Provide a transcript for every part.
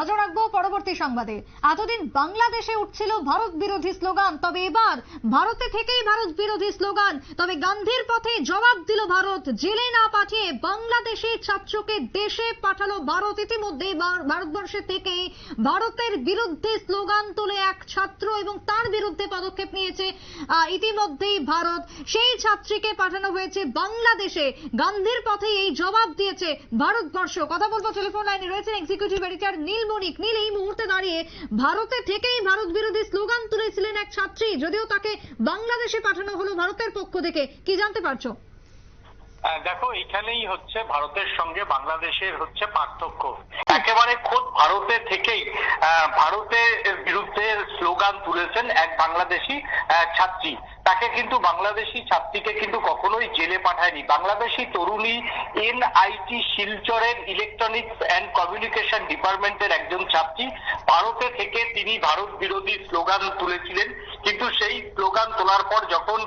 নজর রাখবো পরবর্তী সংবাদে। এতদিন বাংলাদেশে উঠছিল ভারত বিরোধী স্লোগান, তবে এবার ভারতে থেকেই ভারত বিরোধী স্লোগান। তবে গান্ধীর পথে জবাব দিল ভারত, জেলে না পাঠিয়ে বাংলাদেশি ছাত্রকে দেশে পাঠালো ভারত। ইতিমধ্যেই ভারতবর্ষে থেকেই ভারতের বিরুদ্ধে স্লোগান তুলে এক ছাত্র এবং তার বিরুদ্ধে পদক্ষেপ নিয়েছে ইতিমধ্যেই ভারত। সেই ছাত্রীকে পাঠানো হয়েছে বাংলাদেশে। গান্ধীর পথে এই জবাব দিয়েছে ভারতবর্ষ। কথা বলবো, টেলিফোন লাইনে রয়েছেন এক্সিকিউটিভ এডিটর নীল মনিক। নীল, এই মুহূর্তে দাঁড়িয়ে ভারতে থেকেই ভারত বিরোধী স্লোগান তুলেছিলেন এক ছাত্রী, যদিও তাকে বাংলাদেশে পাঠানো হলো ভারতের পক্ষ থেকে, কি জানতে পারছো? দেখো, এখানেই হচ্ছে ভারতের সঙ্গে বাংলাদেশের হচ্ছে পার্থক্য। একেবারে খোদ ভারতে থেকেই ভারতের বিরুদ্ধে স্লোগান তুলেছেন এক বাংলাদেশি ছাত্রী। তাকে কিন্তু বাংলাদেশি ছাত্রীকে কিন্তু কখনোই জেলে পাঠায়নি। বাংলাদেশি তরুণী এনআইটি শিলচরের ইলেকট্রনিক্স অ্যান্ড কমিউনিকেশন ডিপার্টমেন্টের একজন ছাত্রী। ভারতে থেকে তিনি ভারত বিরোধী স্লোগান তুলেছিলেন, কিন্তু সেই স্লোগান তোলার পর যখন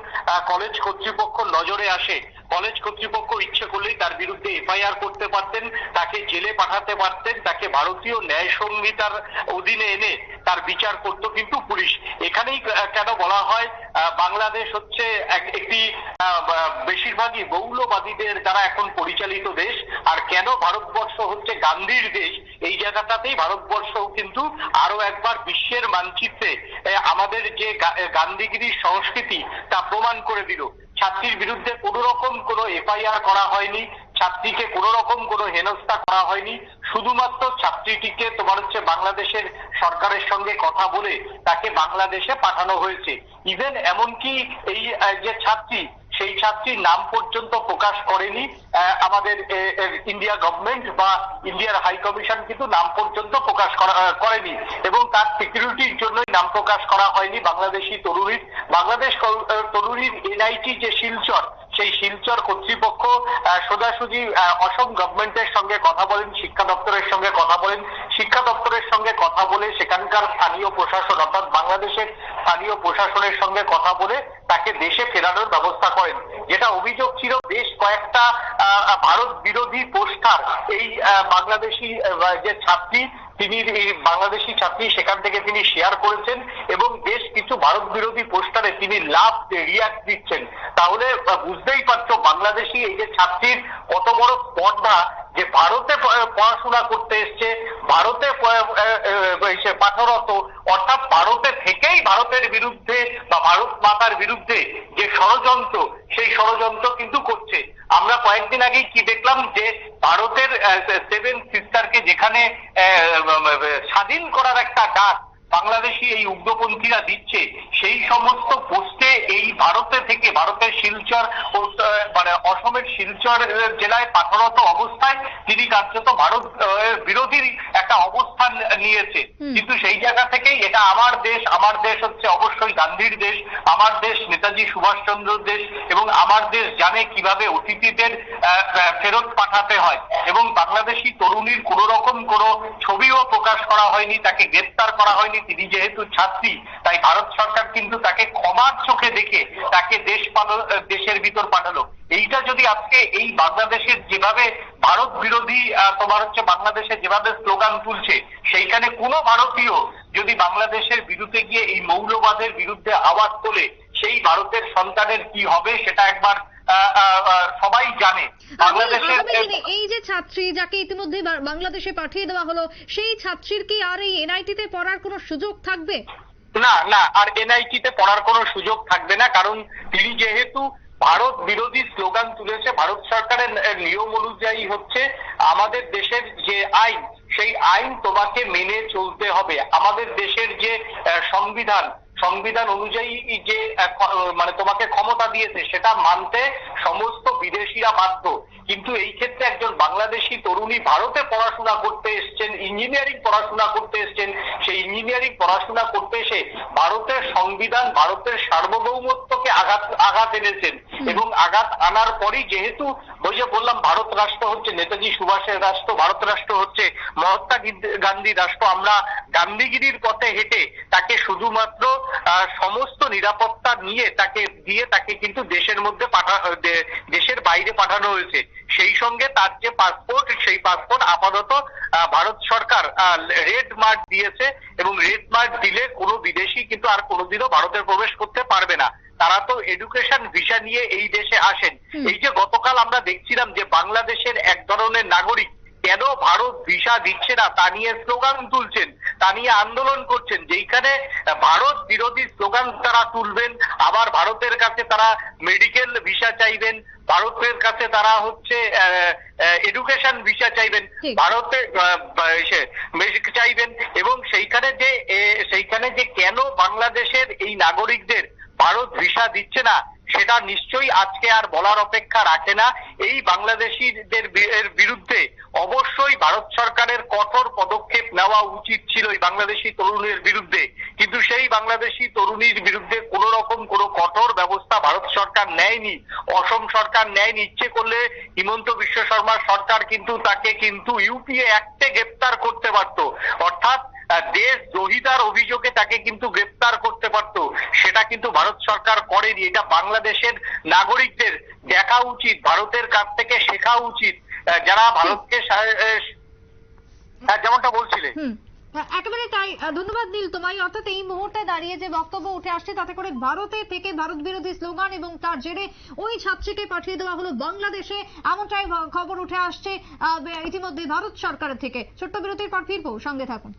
কলেজ কর্তৃপক্ষ নজরে আসে, কলেজ কর্তৃপক্ষ ইচ্ছে করলেই তার বিরুদ্ধে এফআইআর করতে পারতেন, তাকে জেলে পাঠাতে পারতেন, তাকে ভারতীয় ন্যায় সংহিতার অধীনে এনে তার বিচার করত কিন্তু পুলিশ। এখানেই কেন বলা হয় বাংলাদেশ হচ্ছে একটি বেশিরভাগই মৌলবাদীদের দ্বারা এখন পরিচালিত দেশ, আর কেন ভারতবর্ষ হচ্ছে গান্ধীর দেশ, এই জায়গাটাতেই ভারতবর্ষ কিন্তু আরো একবার বিশ্বের মানচিত্রে আমাদের যে গান্ধীগিরির সংস্কৃতি তা প্রমাণ করে দিল। ছাত্রীর বিরুদ্ধে কোনো রকম কোনো এফআইআর করা হয়নি, ছাত্রীকে কোনো রকম কোনো হেনস্থা করা হয়নি, শুধুমাত্র ছাত্রীটিকে তোমার হচ্ছে বাংলাদেশের সরকারের সঙ্গে কথা বলে তাকে বাংলাদেশে পাঠানো হয়েছে। ইভেন এমনকি এই যে ছাত্রী, সেই ছাত্রীর নাম পর্যন্ত প্রকাশ করেনি আমাদের ইন্ডিয়া গভর্নমেন্ট বা ইন্ডিয়ার হাই কমিশন, কিন্তু নাম পর্যন্ত প্রকাশ করেনি এবং তার সিকিউরিটির জন্যই নাম প্রকাশ করা হয়নি বাংলাদেশি তরুণীর। বাংলাদেশ তরুণীর এনআইটি যে শিলচর, সেই শিলচর কর্তৃপক্ষ সোজাসুজি অসম গভর্নমেন্টের সঙ্গে কথা বলেন, শিক্ষা দপ্তরের সঙ্গে কথা বলেন। শিক্ষা দপ্তরের সঙ্গে কথা বলে সেখানকার স্থানীয় প্রশাসন অর্থাৎ বাংলাদেশের স্থানীয় প্রশাসনের সঙ্গে কথা বলে তাকে দেশে ফেরানোর ব্যবস্থা করেন। যেটা অভিযোগ ছিল, বেশ কয়েকটা ভারত বিরোধী পোস্টার এই বাংলাদেশি যে ছাত্রী, তিনি বাংলাদেশি ছাত্রী, সেখান থেকে তিনি শেয়ার করেছেন এবং বেশ কিছু ভারত বিরোধী পোস্টারে তিনি লাভ রিয়াক্ট দিচ্ছেন। তাহলে বুঝতেই পারছো বাংলাদেশি এই যে ছাত্রীর কত বড় স্পর্ধা, যে ভারতে পড়াশোনা করতে এসছে, ভারতে পাঠরত, অর্থাৎ ভারতে থেকেই ভারতের বিরুদ্ধে বা ভারত মাতার বিরুদ্ধে যে ষড়যন্ত্র, সেই ষড়যন্ত্র কিন্তু করছে। আমরা কয়েকদিন আগেই কি দেখলাম, যে ভারতের 7 সিস্টারকে যেখানে স্বাধীন করার একটা ডাক বাংলাদেশি এই উগ্রপন্থীরা দিচ্ছে, সেই সমস্ত পোস্টে এই ভারতে থেকে ভারতের শিলচর মানে অসমের শিলচর জেলায় পাঠরত অবস্থায় তিনি কার্যত ভারত বিরোধীর একটা অবস্থান নিয়েছে। কিন্তু সেই জায়গা থেকেই এটা আমার দেশ, আমার দেশ হচ্ছে অবশ্যই গান্ধীর দেশ, আমার দেশ নেতাজি সুভাষচন্দ্রর দেশ এবং আমার দেশ জানে কিভাবে অতিথিদের ফেরত পাঠাতে হয়। এবং বাংলাদেশি তরুণীর কোনো রকম কোনো ছবিও প্রকাশ করা হয়নি, তাকে গ্রেপ্তার করা হয়নি। তিনি যেহেতু ছাত্রী, তাই ভারত সরকার কিন্তু তাকে ক্ষমার চোখে দেখে তাকে দেশের ভিতর পাঠালো। এইটা যদি আজকে এই বাংলাদেশের যেভাবে ভারত বিরোধী তোমার হচ্ছে বাংলাদেশে যেভাবে স্লোগান তুলছে, সেইখানে কোনো ভারতীয় যদি বাংলাদেশের বিরুদ্ধে গিয়ে এই মৌলবাদের বিরুদ্ধে আওয়াজ তোলে, সেই ভারতের সন্তানের কি হবে সেটা একবার সবাই জানে। বাংলাদেশের এই যে ছাত্রী যাকে ইতিমধ্যে বাংলাদেশে পাঠিয়ে দেওয়া হলো, সেই ছাত্রীর কি আর এই এনআইটিতে পড়ার কোনো সুযোগ থাকবে? না না, আর এনআইটিতে পড়ার কোনো সুযোগ থাকবে না, কারণ তিনি যেহেতু ভারত বিরোধী স্লোগান তুলেছে। ভারত সরকারের নিয়ম অনুযায়ী হচ্ছে আমাদের দেশের যে আইন, সেই আইন তোমাকে মেনে চলতে হবে। আমাদের দেশের যে সংবিধান অনুযায়ী যে মানে তোমাকে ক্ষমতা দিয়েছে, সেটা মানতে সমস্ত বিদেশিরা বাধ্য। কিন্তু এই ক্ষেত্রে একজন বাংলাদেশি তরুণী ভারতে পড়াশোনা করতে এসছেন, ইঞ্জিনিয়ারিং পড়াশোনা করতে এসছেন, সেই ইঞ্জিনিয়ারিং পড়াশোনা করতে এসে ভারতের সংবিধান, ভারতের সার্বভৌমত্বকে আঘাত এনেছেন এবং আঘাত আনার পরই যেহেতু ওই যে বললাম ভারত রাষ্ট্র হচ্ছে নেতাজি সুভাষের রাষ্ট্র, ভারত রাষ্ট্র হচ্ছে মহাত্মা গান্ধী রাষ্ট্র, আমরা গান্ধীগিরির পথে হেঁটে তাকে শুধুমাত্র সমস্ত নিরাপত্তা নিয়ে তাকে কিন্তু দেশের মধ্যে দেশের বাইরে পাঠানো হয়েছে। সেই সঙ্গে তার যে পাসপোর্ট, সেই পাসপোর্ট আপাতত ভারত সরকার রেড মার্ক দিয়েছে, এবং রেড মার্ক দিলে কোনো বিদেশি কিন্তু আর কোনোদিনও ভারতে প্রবেশ করতে পারবে না। তারা তো এডুকেশন ভিসা নিয়ে এই দেশে আসেন। এই যে গতকাল আমরা দেখছিলাম যে বাংলাদেশের এক ধরনের নাগরিক কেন ভারত ভিসা দিচ্ছে না তা নিয়ে স্লোগান তুলছেন, তা নিয়ে আন্দোলন করছেন, যেখানে ভারত বিরোধী স্লোগান তারা তুলবেন, আবার ভারতের কাছে তারা মেডিকেল ভিসা চাইবেন, ভারতের কাছে তারা হচ্ছে এডুকেশন ভিসা চাইবেন, ভারতে চাইবেন, এবং সেইখানে যে কেন বাংলাদেশের এই নাগরিকদের ভারত ভিসা দিচ্ছে না সেটা নিশ্চয়ই আজকে আর বলার অপেক্ষা রাখে না। এই বাংলাদেশিদের বিরুদ্ধে অবশ্যই ভারত সরকারের কঠোর পদক্ষেপ নেওয়া উচিত ছিল এই বাংলাদেশি তরুণের বিরুদ্ধে, কিন্তু সেই বাংলাদেশি তরুণীর বিরুদ্ধে কোনো রকম কোনো কঠোর ব্যবস্থা ভারত সরকার নেয়নি, অসম সরকার নেয়নি। ইচ্ছে করলে হিমন্ত বিশ্ব শর্মার সরকার কিন্তু তাকে কিন্তু ইউপিএ অ্যাক্টে গ্রেপ্তার করতে পারত, অর্থাৎ দেশদ্রোহিতার অভিযোগে তাকে কিন্তু গ্রেপ্তার করতে পারত, সেটা কিন্তু ভারত সরকার করেনি। এটা বাংলাদেশের নাগরিকদের দেখা উচিত, ভারতের কাছ থেকে শেখা উচিত, যারা ভারতকে যেমনটা বলছিলে। একেবারে তাই। ধন্যবাদ নীল তোমায়। অর্থাৎ এই মুহূর্তে দাঁড়িয়ে যে বক্তব্য উঠে আসছে তাতে করে ভারতে থেকে ভারত বিরোধী স্লোগান এবং তার জেরে ওই ছাত্রীকে পাঠিয়ে দেওয়া হলো বাংলাদেশে, এমনটাই খবর উঠে আসছে ইতিমধ্যে ভারত সরকারের থেকে। ছোট্ট বিরতির পর ফিরবো, সঙ্গে থাকুন।